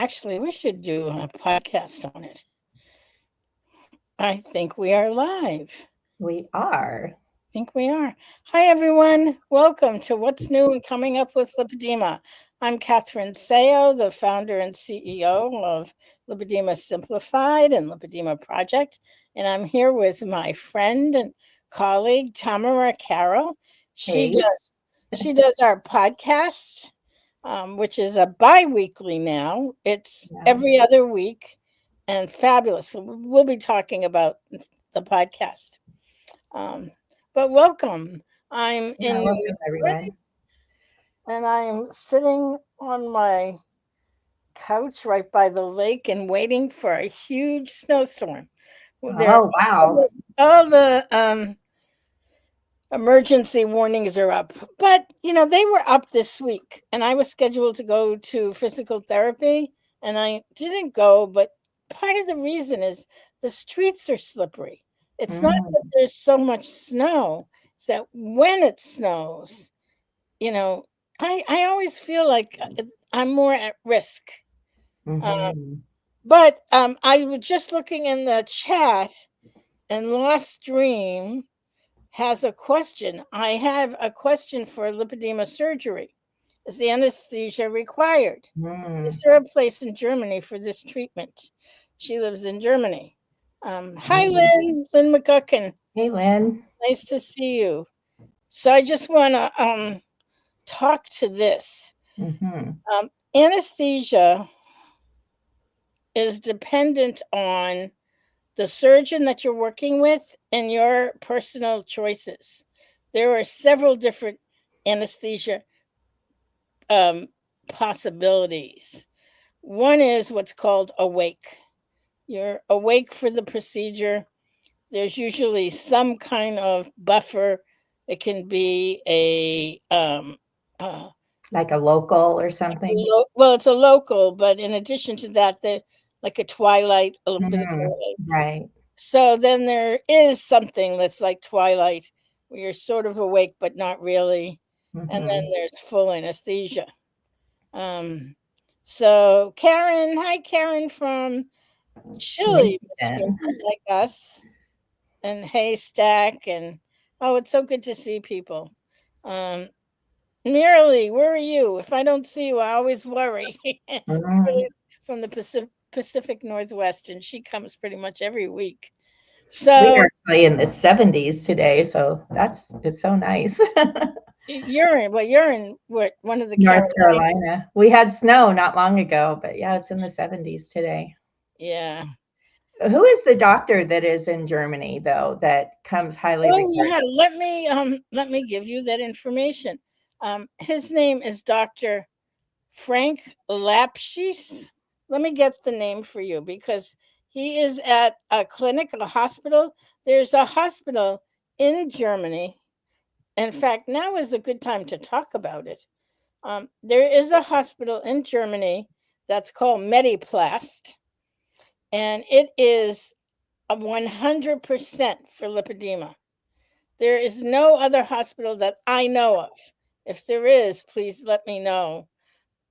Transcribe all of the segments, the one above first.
Actually, we should do a podcast on it. I think we are live. We are. I think we are. Hi, everyone. Welcome to What's New and Coming Up with Lipedema. I'm Catherine Sayo, the founder and CEO of Lipedema Simplified and Lipedema Project. And I'm here with my friend and colleague, Tamara Carroll. She Hey. does, she does our podcast, which is a bi-weekly now. It's Yeah. every other week and fabulous. So we'll be talking about the podcast. Um, but welcome. I'm Yeah, in New welcome York everyone. and I'm sitting on my couch right by the lake and waiting for a huge snowstorm. There, Oh, wow. all the emergency warnings are up, but they were up this week, and I was scheduled to go to physical therapy, and I didn't go. But part of the reason is the streets are slippery. It's not that Mm, there's so much snow; it's that when it snows, you know, I always feel like I'm more at risk. Uh, mm-hmm. but I was just looking in the chat, and Lost Dream has a question. I have a question for lipedema surgery. Is the anesthesia required? Is Mm, there a place in Germany for this treatment? She lives in Germany. Hi, mm. Lynn McGuckin. Hey, Lynn. Nice to see you. So I just want to talk to this. Mm-hmm. Anesthesia is dependent on the surgeon that you're working with and your personal choices. There are several different anesthesia um, possibilities. One is what's called awake. You're awake for the procedure. There's usually some kind of buffer. It can be Like a local or something. well, it's a local, but in addition to that, the like a twilight, a little bit of Mm, twilight. right. So then there is something that's like twilight, where you're sort of awake but not really, and then Mm-hmm. there's full anesthesia. Um, so Karen, hi Karen from Chile, Michigan, Michigan. like us, and Haystack, and oh, it's so good to see people. Um, Merrily, where are you? If I don't see you, I always worry. Mm. Really, from the Pacific Northwest, and she comes pretty much every week. We are So actually in the 70s today, so it's so nice. you're in what, one of the North Carolinas? Carolina. We had snow not long ago, but yeah, it's in the 70s today. Yeah. Who is the doctor that is in Germany though that comes highly Oh regarded? yeah. Let me give you that information. His name is Dr. Frank Lapschis. Let me get the name for you because he is at a clinic, a hospital. There's a hospital in Germany. In fact, now is a good time to talk about it. There is a hospital in Germany that's called Mediplast, and it is a 100% for lipedema. There is no other hospital that I know of. If there is, please let me know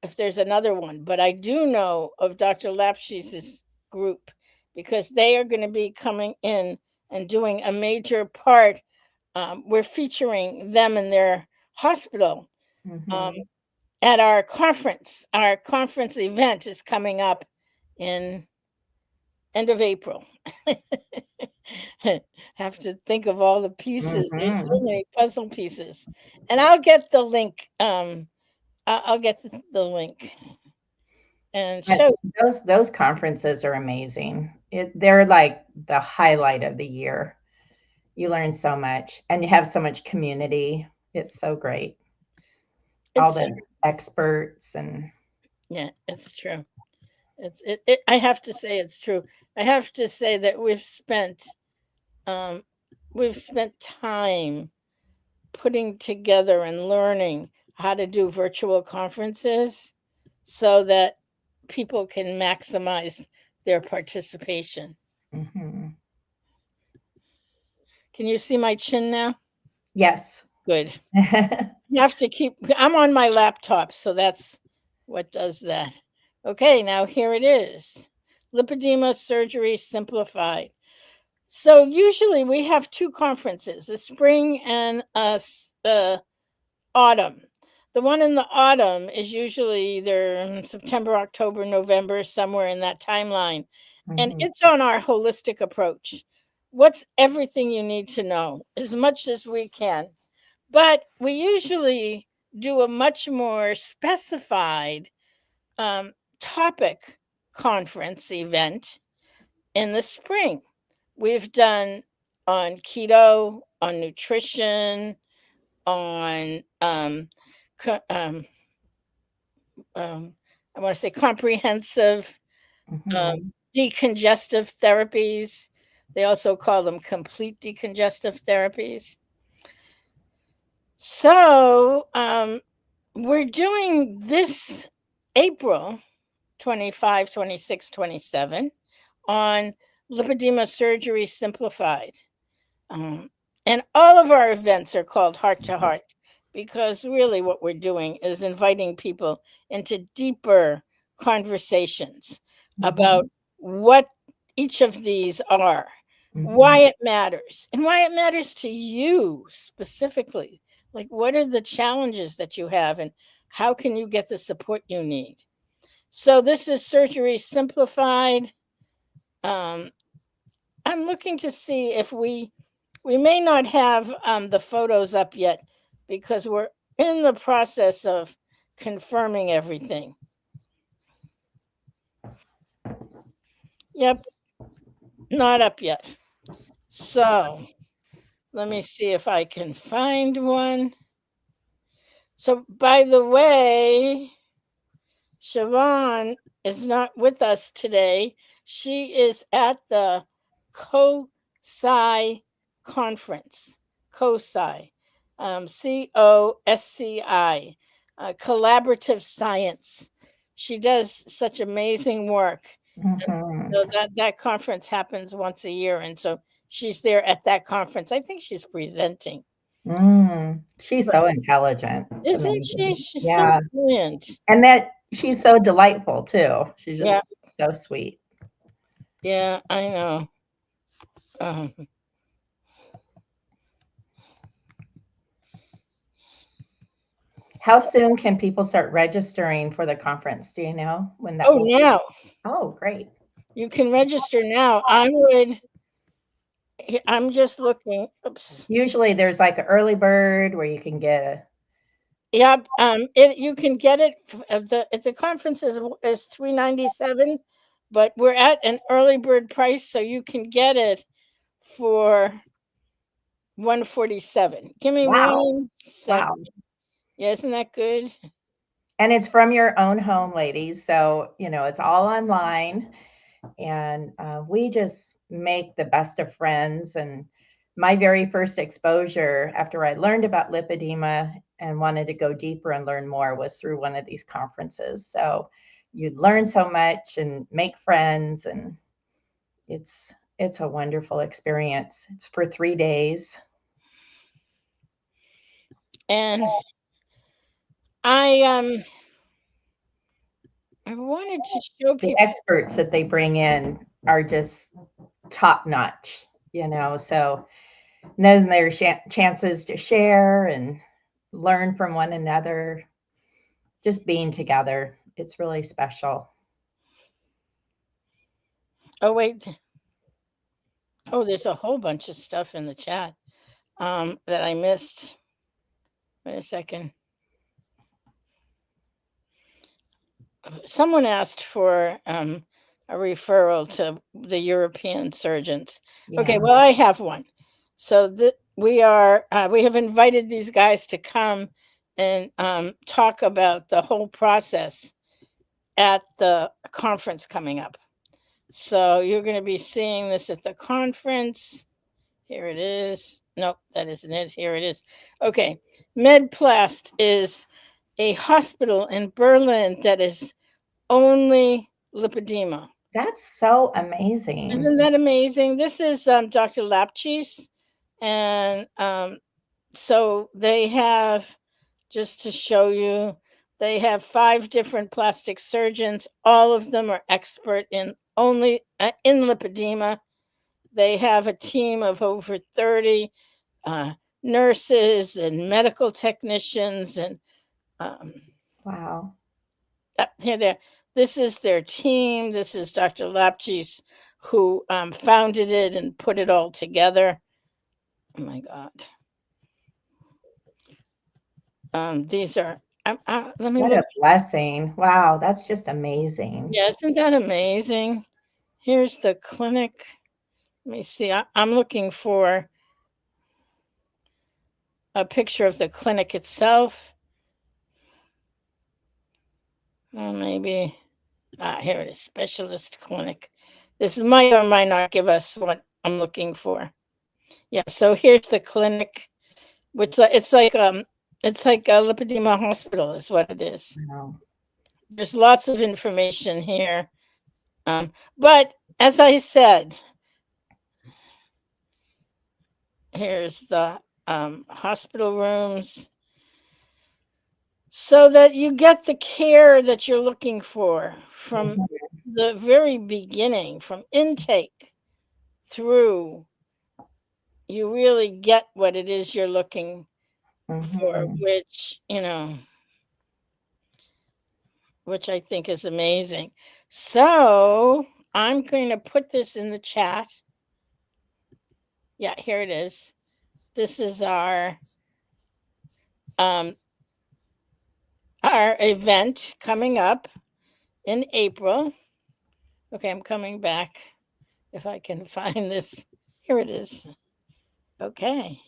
if there's another one. But I do know of Dr. Lapschis's group because they are going to be coming in and doing a major part. We're featuring them in their hospital um, Mhm. at our conference. Our conference event is coming up in end of April. Have to think of all the pieces. There's so Mhm. many puzzle pieces, and I'll get the link. I'll get the link and But show. those conferences are amazing. They're like the highlight of the year. You learn so much and you have so much community. It's so great. All It's the experts and yeah, it's true. It. I have to say it's true. I have to say that um, we've spent time putting together and learning how to do virtual conferences so that people can maximize their participation. mhm. Can you see my chin now? Yes. Good. You have to keep, I'm on my laptop, so that's what does that. Okay, now here it is. Lipedema surgery simplified. So usually we have two conferences, a spring and a autumn. The one in the autumn is usually either September, October, November, somewhere in that timeline. And Mhm. it's on our holistic approach. What's everything you need to know, as much as we can. But we usually do a much more specified um, topic conference event in the spring. We've done on keto, on nutrition, on co- um, um, I want to say comprehensive um, Mhm. decongestive therapies. They also call them complete decongestive therapies. So we're doing this April 25, 26, 27 on lipedema surgery simplified. Um, and all of our events are called Heart to Heart because really what we're doing is inviting people into deeper conversations about Mhm. what each of these are, why Mhm. it matters, and why it matters to you specifically. Like, what are the challenges that you have, and how can you get the support you need? So, this is Surgery Simplified. Um, I'm looking to see if we may not have the photos up yet because we're in the process of confirming everything. Yep, not up yet. So let me see if I can find one. So, by the way, Siobhan is not with us today. She is at the COSI conference. COSI, COSCI, collaborative science. She does such amazing work. And Mhm. so that conference happens once a year. And so she's there at that conference. I think she's presenting. Mm. She's But so intelligent. It's isn't she? amazing. She's so Yeah. brilliant. And that she's so delightful too. She's Yeah, just so sweet. yeah, I know. Um, How soon can people start registering for the conference? Do you know when that oh, will be? now Oh, great. you can register now. I would. I'm just looking. Oops. Usually there's like an early bird where you can get a Yep. It you can get it at the conference is $397, but we're at an early bird price, so you can get it for 147. Give me wow. one Wow. second. Yeah, isn't that good? And it's from your own home, ladies. So, it's all online. And we just make the best of friends. And my very first exposure after I learned about lipedema and wanted to go deeper and learn more was through one of these conferences. So you learn so much and make friends, and it's a wonderful experience. It's for 3 days. And I I wanted to show The people. experts that they bring in are just top notch, so then there's chances to share and learn from one another, just being together. It's really special. Oh wait. Oh, there's a whole bunch of stuff in the chat that I missed. Wait a second. Someone asked for a referral to the European surgeons. Okay, Yeah, well, I have one. So we have invited these guys to come and talk about the whole process at the conference coming up. So you're going to be seeing this at the conference. Here it is. Nope, that isn't it. Here it is. Okay, MedPlast is a hospital in Berlin that is only lipedema. that's so amazing. Isn't that amazing? This is Dr. Lapchis, and so they have, just to show you, They have 5 different plastic surgeons. All of them are expert in only in lipedema. They have a team of over 30 uh, nurses and medical technicians, and um, Wow. here there. This is their team. This is Dr. Lapchis, who founded it and put it all together. Oh my God. These are. Let me What look. a blessing. Wow, that's just amazing. Yeah, isn't that amazing? Here's the clinic. Let me see. I'm looking for a picture of the clinic itself. Maybe. Here it is. Specialist clinic. This might or might not give us what I'm looking for. Yeah. So here's the clinic, which it's like a lipedema hospital is what it is. Wow. There's lots of information here. But as I said, here's the hospital rooms so that you get the care that you're looking for from Mhm, the very beginning, from intake through. You really get what it is you're looking for, mhm. which I think is amazing. So I'm going to put this in the chat. Yeah, here it is. This is um, our event coming up in April. Okay, I'm coming back if I can find this. Here it is. Okay.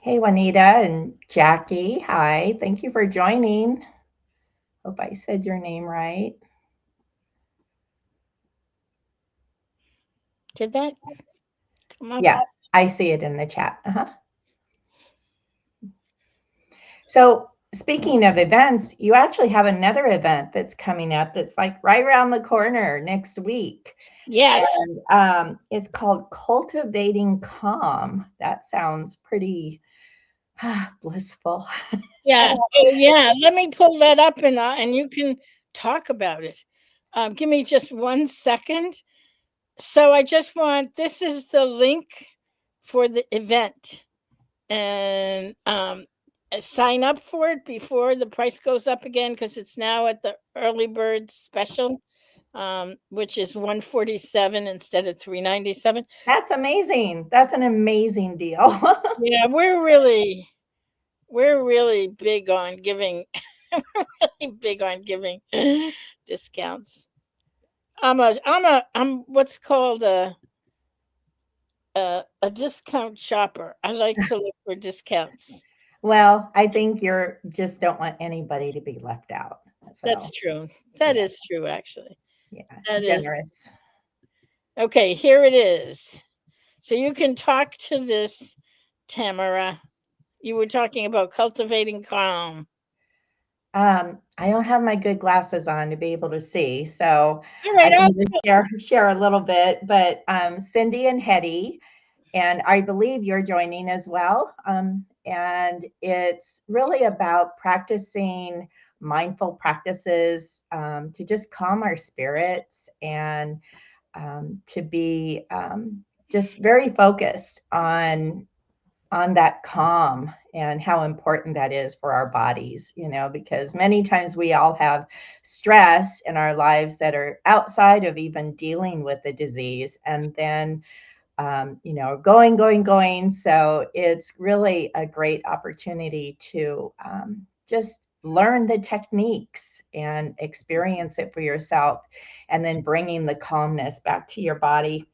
Hey, Juanita and Jackie. Hi. Thank you for joining. Hope I said your name right. Did that come up? Yeah, I see it in the chat. So, speaking of events, you actually have another event that's coming up that's like right around the corner next week. Yes. And it's called Cultivating Calm. That sounds pretty blissful. Yeah. Oh, yeah. Let me pull that up and you can talk about it. Give me just 1 second. So I just want this is the link for the event, and sign up for it before the price goes up again because it's now at the early bird special, which is 147 instead of 397. That's amazing. That's an amazing deal. Yeah, we're really big on giving really big on giving discounts. I'm what's called a discount shopper. I like to look for discounts. Well, I think you're just don't want anybody to be left out. That's So, true. That yeah, is true, actually. yeah, That is generous. okay. Here it is. So you can talk to this, Tamara. You were talking about cultivating calm. I don't have my good glasses on to be able to see, so All I right. can just share a little bit. But Cindy and Hetty, and I believe you're joining as well. And it's really about practicing mindful practices to just calm our spirits and to be just very focused on that calm and how important that is for our bodies, because many times we all have stress in our lives that are outside of even dealing with the disease. And then going. So it's really a great opportunity to just learn the techniques and experience it for yourself, and then bringing the calmness back to your body.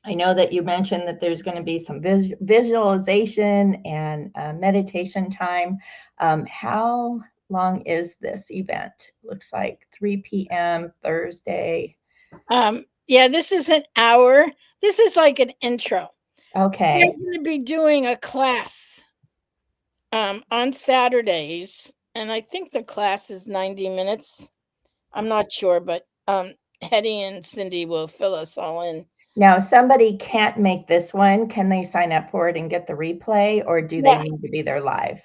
I know that you mentioned that there's going to be some visualization and meditation time. How long is this event? Looks like 3 p.m. Thursday. Yeah, this is an hour. This is like an intro. We're Okay. going to be doing a class on Saturdays, and I think the class is 90 minutes. I'm not sure, but Hetty and Cindy will fill us all in. Now, if somebody can't make this one, can they sign up for it and get the replay, or do they Yeah. need to be there live?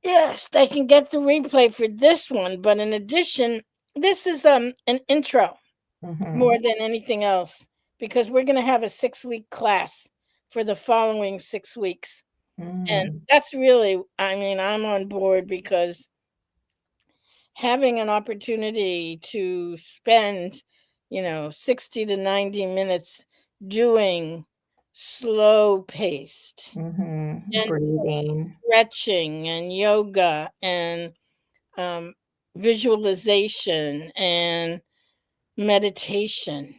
Yes, they can get the replay for this one, but in addition, this is an intro more Mhm. than anything else because we're going to have a 6-week class for the following 6 weeks. And Mm. that's really, I mean, I'm on board because having an opportunity to spend, 60 to 90 minutes doing slow paced, Mhm. gentle Breathing. stretching and yoga and um, visualization and meditation.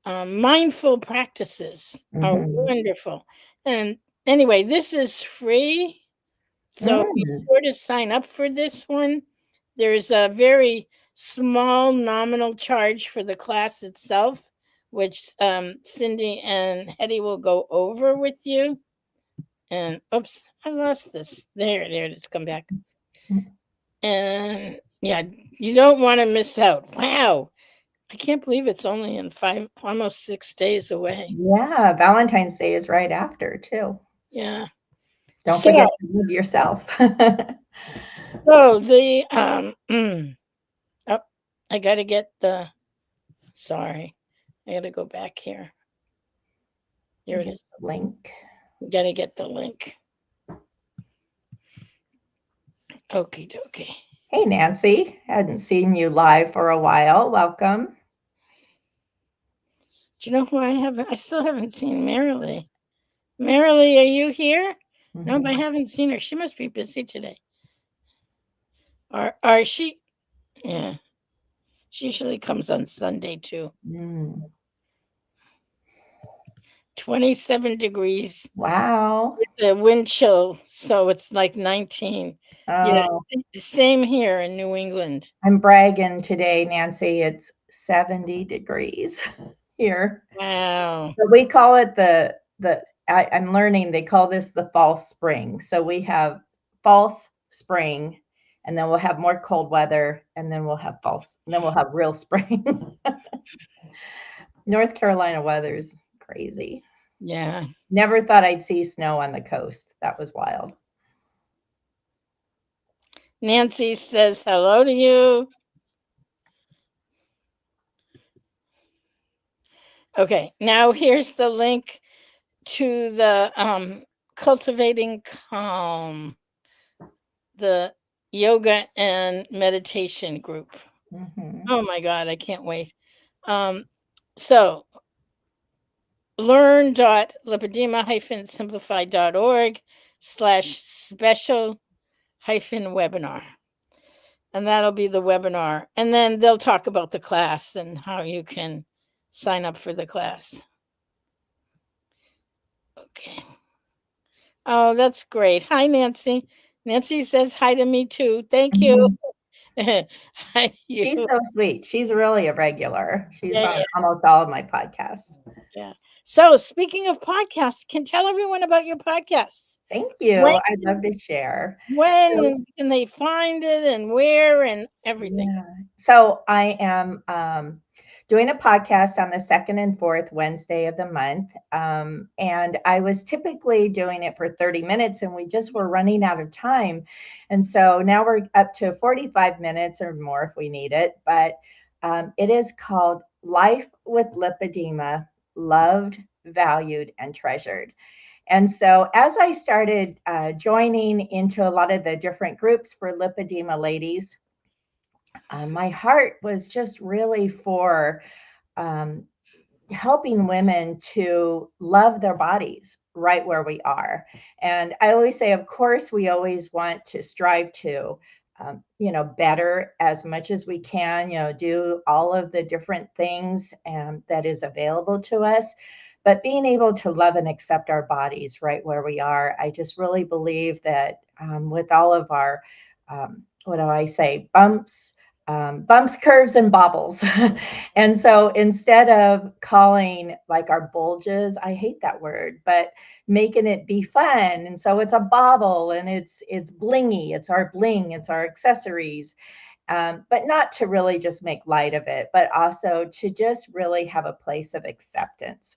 Mindful practices are Mhm. wonderful. And anyway, this is free. So be Mm. sure to sign up for this one. There's a very small nominal charge for the class itself, which Cindy and Hetty will go over with you. And oops, I lost this. There it is. Come back. Mm. And yeah, you don't want to miss out. Wow. I can't believe it's only in almost 6 days away. Yeah, Valentine's Day is right after too. Yeah. Don't So, forget to love yourself. so the oh, I gotta get the sorry. I gotta go back here. Here it Get is. the link. Gotta get the link. Okie dokie. Hey, Nancy. Hadn't seen you live for a while. Welcome. Do you know who I haven't? I still haven't seen Marilee. Marilee, are you here? Nope, I Mhm. haven't seen her. She must be busy today. Or she? Yeah, she usually comes on Sunday too. Mm. 27 degrees. Wow. The wind chill, so it's like 19. Yeah, Oh, same here in New England. I'm bragging today, Nancy. It's 70 degrees here. Wow. But we call it I'm learning they call this the false spring. So we have false spring, and then we'll have more cold weather, and then we'll have real spring. North Carolina weather's crazy. Yeah. Never thought I'd see snow on the coast. That was wild. Nancy says hello to you. Okay, now here's the link to the Cultivating Calm, the yoga and meditation group. Mhm. Oh my God, I can't wait. Um, so learn.lipedema-simplified.org/special webinar. And that'll be the webinar. And then they'll talk about the class and how you can sign up for the class. Okay. Oh, that's great. Hi, Nancy. Nancy says hi to me too. Thank you. Mhm. Hi to you. She's so sweet. She's really a regular. She's Yeah, on yeah, almost all of my podcasts. yeah. So, speaking of podcasts, can tell everyone about your podcasts. Thank you. When, I'd love to share. So, when can they find it and where and everything? yeah. So I am doing a podcast on the second and fourth Wednesday of the month. And I was typically doing it for 30 minutes, and we just were running out of time. And so now we're up to 45 minutes or more if we need it. But it is called Life with Lipedema: Loved, Valued, and Treasured. And so, as I started joining into a lot of the different groups for lipedema ladies, my heart was just really for um, helping women to love their bodies right where we are. And I always say, of course, we always want to strive to, better as much as we can, do all of the different things that is available to us. But being able to love and accept our bodies right where we are, I just really believe that with all of our, what do I say, bumps, curves, and bobbles. And so instead of calling like our bulges, I hate that word, but making it be fun. And so it's a bobble and it's blingy, it's our bling, it's our accessories. but not to really just make light of it, but also to just really have a place of acceptance.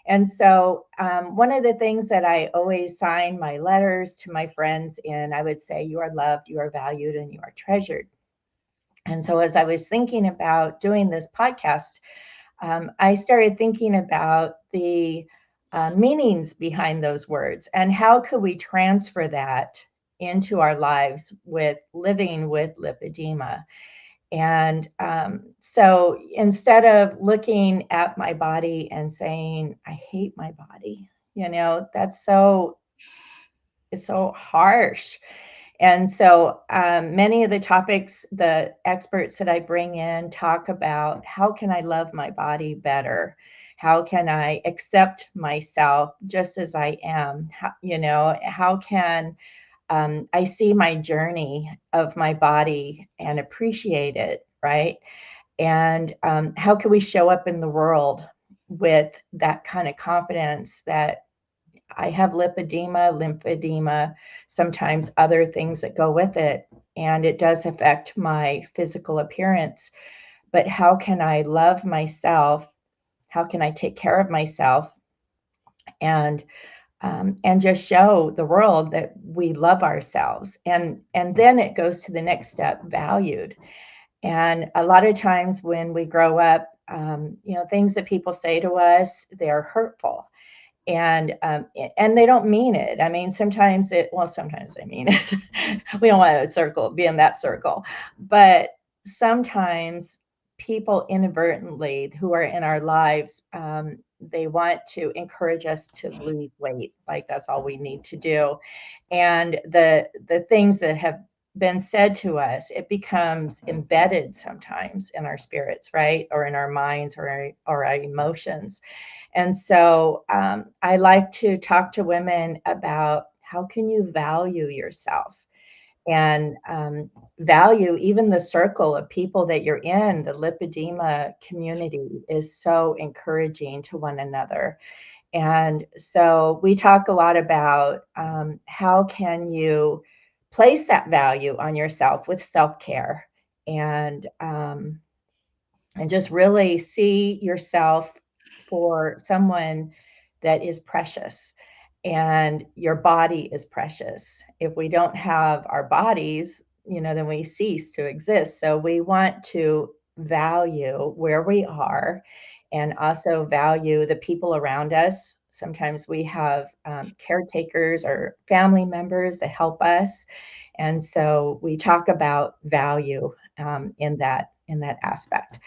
And so, one of the things that I always sign my letters to my friends in, I would say, you are loved, you are valued, and you are treasured. And so, as I was thinking about doing this podcast, I started thinking about the meanings behind those words and how could we transfer that into our lives with living with lipedema. And so instead of looking at my body and saying, I hate my body, that's it's so harsh. And so many of the topics, the experts that I bring in talk about how can I love my body better? How can I accept myself just as I am? How can I see my journey of my body and appreciate it, right? And how can we show up in the world with that kind of confidence that I have lipedema, lymphedema, sometimes other things that go with it, and it does affect my physical appearance. But how can I love myself? How can I take care of myself? And and just show the world that we love ourselves. And then it goes to the next step, valued. And a lot of times when we grow up, things that people say to us, they're hurtful, and they don't mean it. I mean, sometimes they mean it. We don't want to be in that circle, but sometimes people inadvertently who are in our lives, they want to encourage us to lose weight, like that's all we need to do. And the things that have been said to us, it becomes embedded sometimes in our spirits, right, or in our minds, or our emotions. And so I like to talk to women about how can you value yourself, and value even the circle of people that you're in. The lipedema community is so encouraging to one another. And so we talk a lot about how can you place that value on yourself with self-care, and and just really see yourself for someone that is precious, and your body is precious. If we don't have our bodies, then we cease to exist. So we want to value where we are, and also value the people around us. Sometimes we have caretakers or family members that help us, and so we talk about value in that aspect.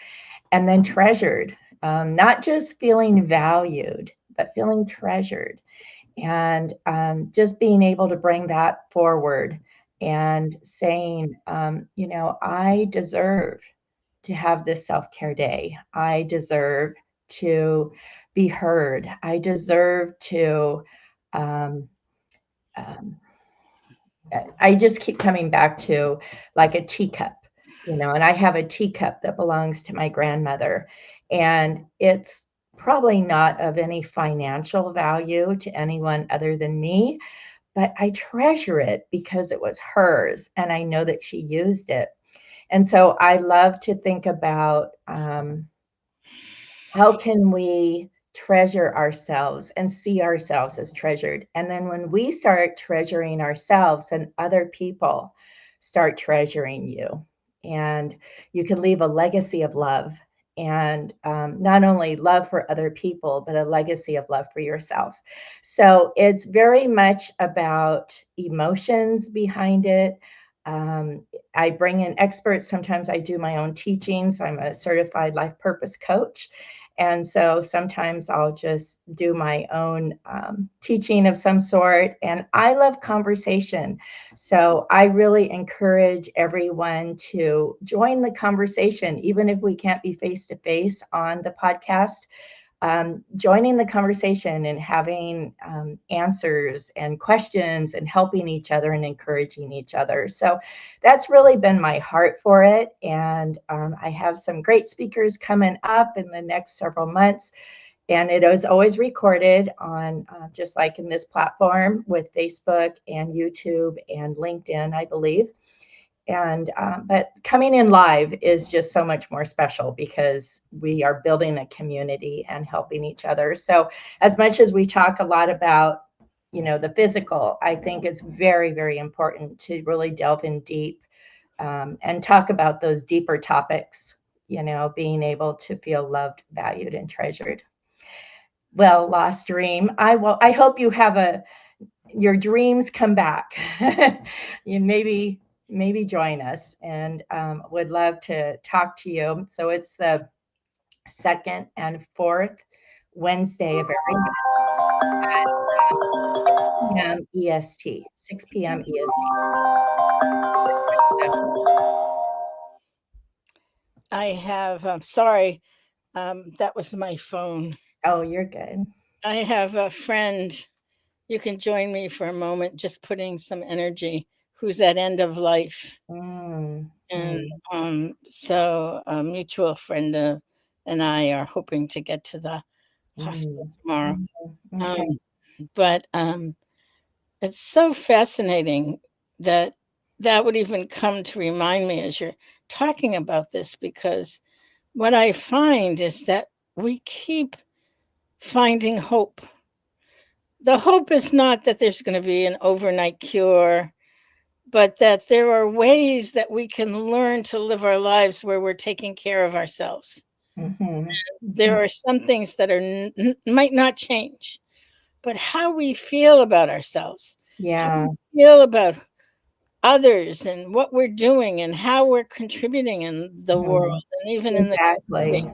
And then treasured, not just feeling valued, but feeling treasured. And just being able to bring that forward and saying, I deserve to have this self care day. I deserve to be heard. I deserve to. Um, um, I just keep coming back to like a teacup, and I have a teacup that belongs to my grandmother. And it's probably not of any financial value to anyone other than me, but I treasure it because it was hers and I know that she used it. And so I love to think about how can we treasure ourselves and see ourselves as treasured? And then when we start treasuring ourselves, and other people start treasuring you, and you can leave a legacy of love, and not only love for other people, but a legacy of love for yourself. So it's very much about emotions behind it. Um, I bring in experts. Sometimes I do my own teachings. I'm a certified life purpose coach. And so sometimes I'll just do my own teaching of some sort. And I love conversation. So I really encourage everyone to join the conversation, even if we can't be face to face on the podcast. Joining the conversation and having answers and questions and helping each other and encouraging each other. So that's really been my heart for it. And I have some great speakers coming up in the next several months. And it is always recorded on, just like in this platform, with Facebook and YouTube and LinkedIn, I believe. And but coming in live is just so much more special because we are building a community and helping each other. So as much as we talk a lot about, you know, the physical, I think it's very, very important to really delve in deep, and talk about those deeper topics, you know, being able to feel loved, valued, and treasured. Well, lost dream, I hope you have a your dreams come back. You maybe join us, and would love to talk to you. So it's the second and fourth Wednesday of every month at 6 p.m. EST. 6 p.m. EST. I have, sorry, that was my phone. Oh, you're good. I have a friend. You can join me for a moment, just putting some energy, who's at end of life. Mm, And mm, so a mutual friend and I are hoping to get to the hospital mm, tomorrow. mm. Um, Okay. but it's so fascinating that that would even come to remind me as you're talking about this, because what I find is that we keep finding hope. The hope is not that there's going to be an overnight cure, but that there are ways that we can learn to live our lives where we're taking care of ourselves. Mhm, There mhm. are some things that are might not change, but how we feel about ourselves, how Yeah. we feel about others and what we're doing and how we're contributing in the world Mhm. and even in the community Exactly.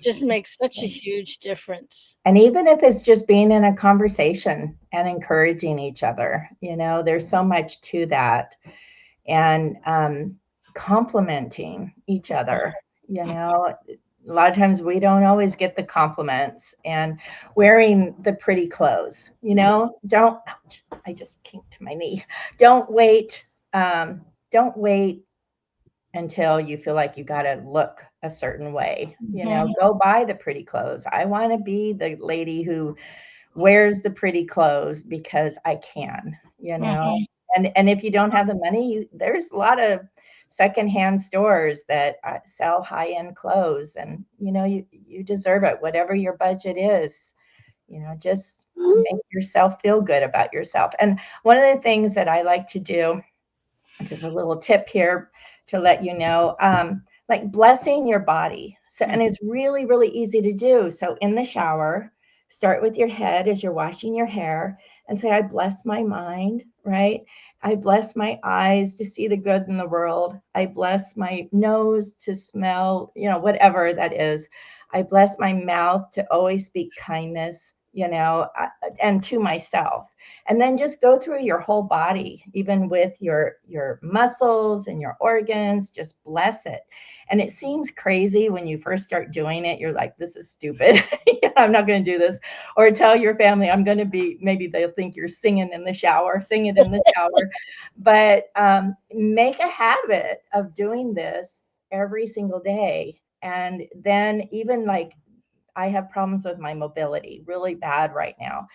just makes such a huge difference. And even if it's just being in a conversation and encouraging each other, you know, there's so much to that. And complimenting each other, you know, a lot of times we don't always get the compliments, and wearing the pretty clothes, you know, don't, ouch, I just kinked to my knee. Don't wait. Don't wait until you feel like you got to look a certain way. You know, Mhm, go buy the pretty clothes. I want to be the lady who wears the pretty clothes because I can, you know. mhm, And if you don't have the money, there's a lot of secondhand stores that sell high-end clothes, and you know, you deserve it, whatever your budget is. You know, just make yourself feel good about yourself. And one of the things that I like to do, just a little tip here to let you know, like blessing your body. So, and it's really, really easy to do. So, in the shower, start with your head as you're washing your hair and say, I bless my mind, right? I bless my eyes to see the good in the world. I bless my nose to smell, you know, whatever that is. I bless my mouth to always speak kindness, you know, and to myself. And then just go through your whole body, even with your muscles and your organs. Just bless it. And it seems crazy when you first start doing it. You're like, this is stupid. I'm not going to do this. Or tell your family, I'm going to be, maybe they'll think you're singing in the shower. Sing it in the shower. But make a habit of doing this every single day. And then even like, I have problems with my mobility really bad right now,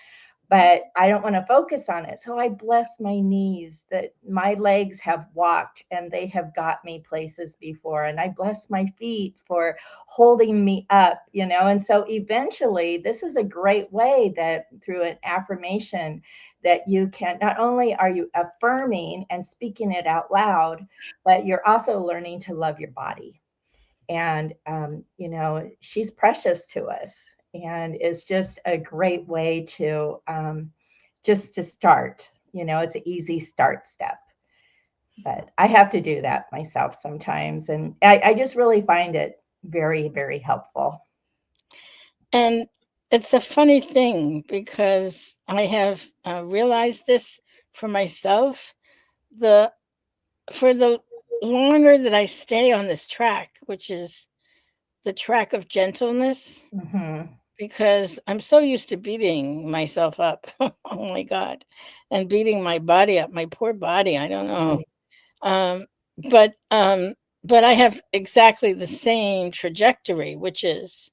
but I don't want to focus on it. So I bless my knees that my legs have walked and they have got me places before. And I bless my feet for holding me up, you know. And so eventually, this is a great way that through an affirmation that you can, not only are you affirming and speaking it out loud, but you're also learning to love your body. And you know, she's precious to us, and it's just a great way to just to start. You know, it's an easy start step, but I have to do that myself sometimes, and I just really find it very, very helpful. and it's a funny thing because I have realized this for myself. The For the longer that I stay on this track, which is the track of gentleness, Hmm. because I'm so used to beating myself up. Oh my God. And beating my body up, my poor body. I don't know. Um, but um, but I have exactly the same trajectory, which is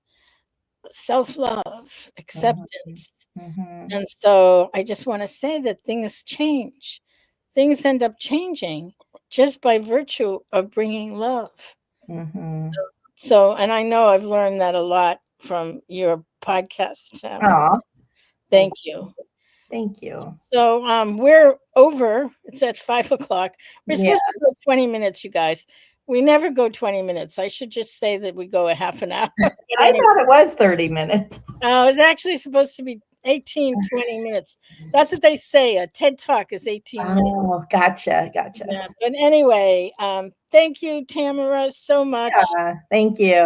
self-love, Hmm. acceptance. Hmm. And so I just want to say that things change. Things end up changing just by virtue of bringing love. Mm-hmm. So, and I know I've learned that a lot from your podcast, Tamara. Oh, Thank you. thank you. So we're over. It's at 5 o'clock. We're Yeah, supposed to go 20 minutes, you guys. We never go 20 minutes. I should just say that we go a half an hour. But I anyway, thought it was 30 minutes. it's actually supposed to be 18, 20 minutes. That's what they say. A TED Talk is 18 minutes. Oh, gotcha, gotcha. Yeah. But anyway, thank you, Tamara, so much. Thank you.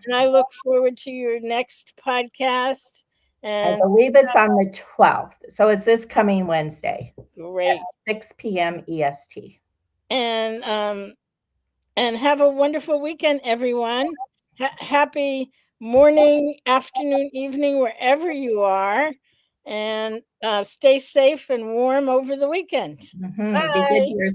And I look forward to your next podcast. I And believe it's on the 12th. So it's this coming Wednesday at great. 6 p.m. EST. And have a wonderful weekend, everyone. Happy morning, afternoon, evening, wherever you are. And stay safe and warm over the weekend. Mm-hmm. Be good Bye. to yourself.